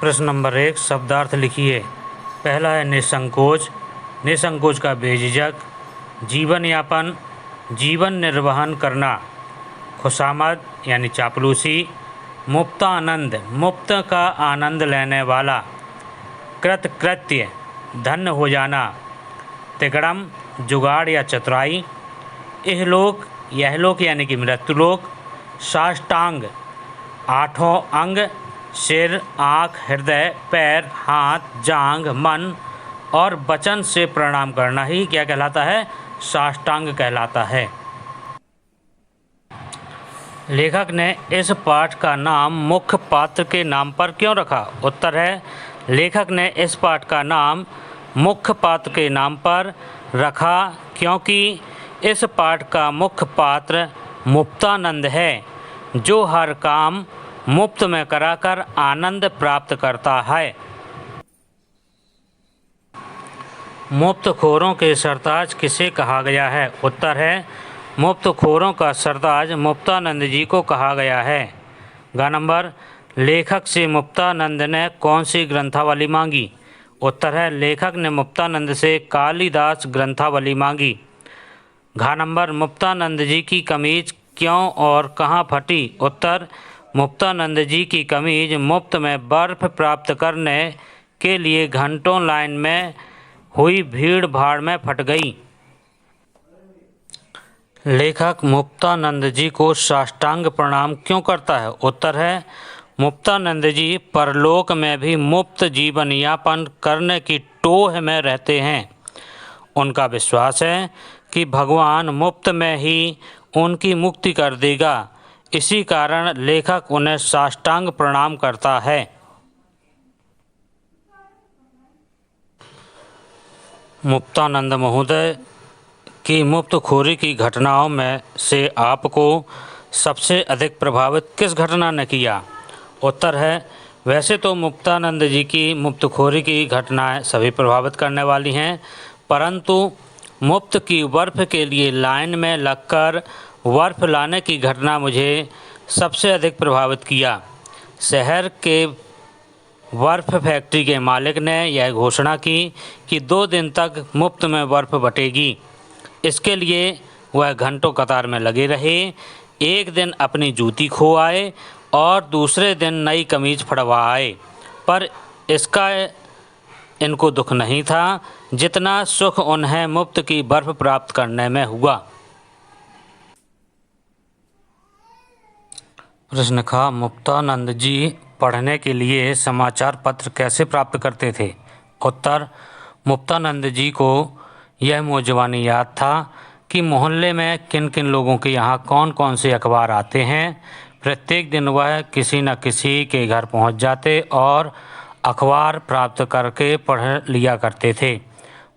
प्रश्न नंबर 1 शब्दार्थ लिखिए। पहला है निसंकोच। निसंकोच का बेझिझक, जीवन यापन, जीवन निर्वहन करना, खुशामद यानी चापलूसी, मुक्तानंद, मुक्त का आनंद लेने वाला, कृतकृत्य, धन्य हो जाना, तिकड़म, जुगाड़ या चतुराई, इहलोक, यहलोक यानी कि मृत्युलोक, साष्टांग, आठों अंग, सिर, आँख, हृदय, पैर, हाथ, जांघ, मन और वचन से प्रणाम करना ही क्या कहलाता है? साष्टांग कहलाता है। लेखक ने इस पाठ का नाम मुख्य पात्र के नाम पर क्यों रखा? उत्तर है, लेखक ने इस पाठ का नाम मुख्य पात्र के नाम पर रखा क्योंकि इस पाठ का मुख्य पात्र मुक्तानंद है, जो हर काम मुफ्त में कराकर आनंद प्राप्त करता है। मुफ्तखोरों के सरताज किसे कहा गया है? उत्तर है, मुफ्तखोरों का सरताज मुक्तानंद जी को कहा गया है। ग नंबर, लेखक से मुक्तानंद ने कौन सी ग्रंथावली मांगी? उत्तर है, लेखक ने मुक्तानंद से कालिदास ग्रंथावली मांगी। घ नंबर, मुक्तानंद जी की कमीज क्यों और कहाँ फटी? उत्तर, मुक्तानंद जी की कमीज मुफ्त में बर्फ प्राप्त करने के लिए घंटों लाइन में हुई भीड़ भाड़ में फट गई। लेखक मुक्तानंद जी को साष्टांग प्रणाम क्यों करता है? उत्तर है, मुक्तानंद जी परलोक में भी मुफ्त जीवन यापन करने की टोह में रहते हैं। उनका विश्वास है कि भगवान मुफ्त में ही उनकी मुक्ति कर देगा। इसी कारण लेखक उन्हें साष्टांग प्रणाम करता है। मुक्तानंद महोदय की मुफ्तखोरी की घटनाओं में से आपको सबसे अधिक प्रभावित किस घटना ने किया? उत्तर है, वैसे तो मुक्तानंद जी की मुफ्तखोरी की घटनाएं सभी प्रभावित करने वाली हैं, परंतु मुफ्त की बर्फ़ के लिए लाइन में लगकर बर्फ़ लाने की घटना मुझे सबसे अधिक प्रभावित किया। शहर के बर्फ़ फैक्ट्री के मालिक ने यह घोषणा की कि 2 दिन तक मुफ्त में बर्फ़ बटेगी। इसके लिए वह घंटों कतार में लगे रहे। एक दिन अपनी जूती खो आए और दूसरे दिन नई कमीज फड़वा आए, पर इसका इनको दुख नहीं था जितना सुख उन्हें मुफ्त की बर्फ़ प्राप्त करने में हुआ। प्रश्न ख, मुक्तानंद जी पढ़ने के लिए समाचार पत्र कैसे प्राप्त करते थे? उत्तर, मुक्तानंद जी को यह मौजवानी याद था कि मोहल्ले में किन किन लोगों के यहाँ कौन कौन से अखबार आते हैं। प्रत्येक दिन वह किसी न किसी के घर पहुँच जाते और अखबार प्राप्त करके पढ़ लिया करते थे।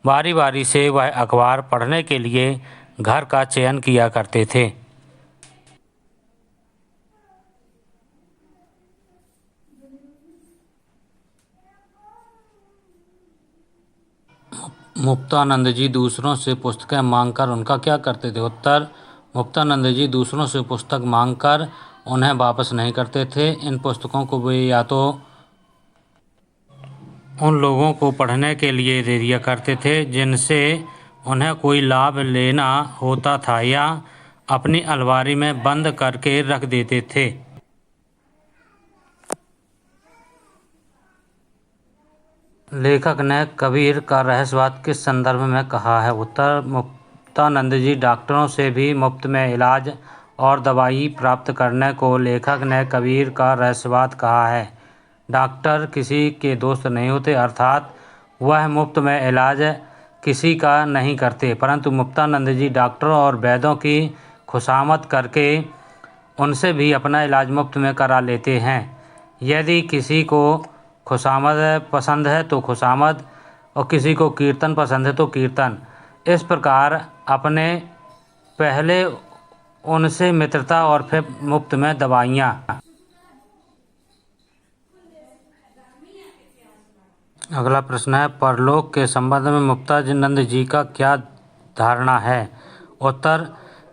बारी बारी से वह अखबार पढ़ने के लिए घर का चयन किया करते थे। मुक्तानंद जी दूसरों से पुस्तकें मांगकर उनका क्या करते थे? उत्तर, मुक्तानंद जी दूसरों से पुस्तक मांगकर उन्हें वापस नहीं करते थे। इन पुस्तकों को वे या तो उन लोगों को पढ़ने के लिए दे दिया करते थे जिनसे उन्हें कोई लाभ लेना होता था, या अपनी अलमारी में बंद करके रख देते थे। लेखक ने कबीर का रहस्यवाद किस संदर्भ में कहा है? उत्तर, मुक्तानंद जी डॉक्टरों से भी मुफ्त में इलाज और दवाई प्राप्त करने को लेखक ने कबीर का रहस्यवाद कहा है। डॉक्टर किसी के दोस्त नहीं होते, अर्थात वह मुफ्त में इलाज किसी का नहीं करते, परंतु मुक्तानंद जी डॉक्टरों और वैद्यों की खुशामद करके उनसे भी अपना इलाज मुफ्त में करा लेते हैं। यदि किसी को खुशामद पसंद है तो खुशामद, और किसी को कीर्तन पसंद है तो कीर्तन। इस प्रकार अपने पहले उनसे मित्रता और फिर मुफ्त में दवाइयाँ। अगला प्रश्न है, परलोक के संबंध में मुक्तानंद जी का क्या धारणा है? उत्तर,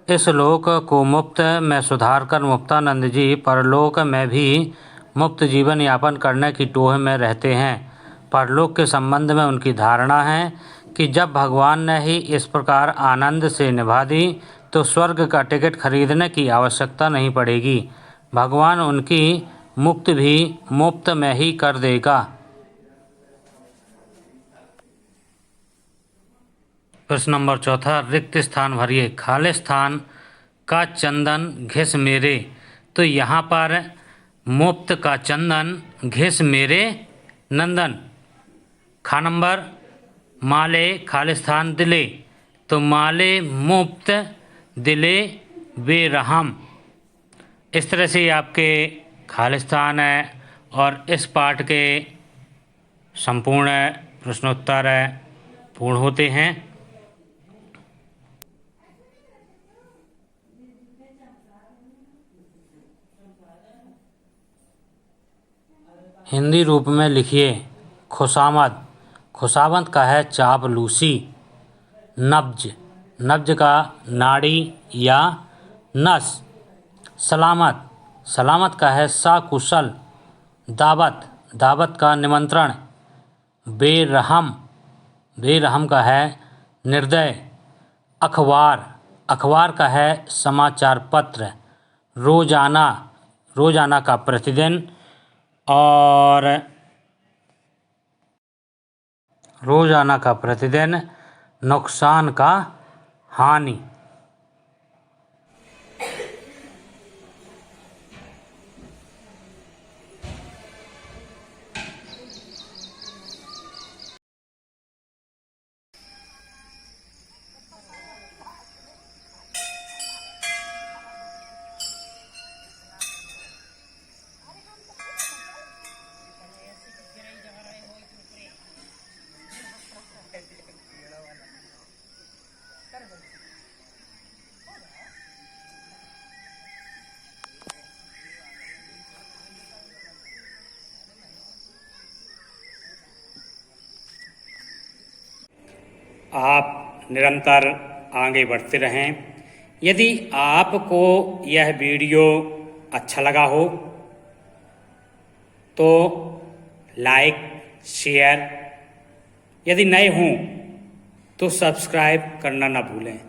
इस लोक को मुफ्त में सुधार कर मुक्तानंद जी परलोक में भी मुक्त जीवन यापन करने की टोह में रहते हैं। परलोक के संबंध में उनकी धारणा है कि जब भगवान ने ही इस प्रकार आनंद से निभा दी तो स्वर्ग का टिकट खरीदने की आवश्यकता नहीं पड़ेगी। भगवान उनकी मुक्त भी मुफ्त में ही कर देगा। प्रश्न नंबर 4, रिक्त स्थान भरिए। खाली स्थान का चंदन घिस मेरे, तो यहाँ पर मुफ्त का चंदन घिस मेरे नंदन। खा नंबर माले खालिस्तान दिले, तो माले मुफ्त दिले बेरहम। इस तरह से आपके खालिस्तान है और इस पाठ के संपूर्ण प्रश्नोत्तर पूर्ण होते हैं। हिंदी रूप में लिखिए। खुशामद, खुशामद का है चापलूसी। नब्ज, नब्ज का नाड़ी या नस। सलामत, सलामत का है सकुशल। दावत, दावत का निमंत्रण। बेरहम, बेरहम का है निर्दय। अखबार, अखबार का है समाचार पत्र। रोजाना, रोजाना का प्रतिदिन और रोजाना का प्रतिदिन। नुकसान का हानि। आप निरंतर आगे बढ़ते रहें। यदि आपको यह वीडियो अच्छा लगा हो तो लाइक, शेयर, यदि नए हों तो सब्सक्राइब करना ना भूलें।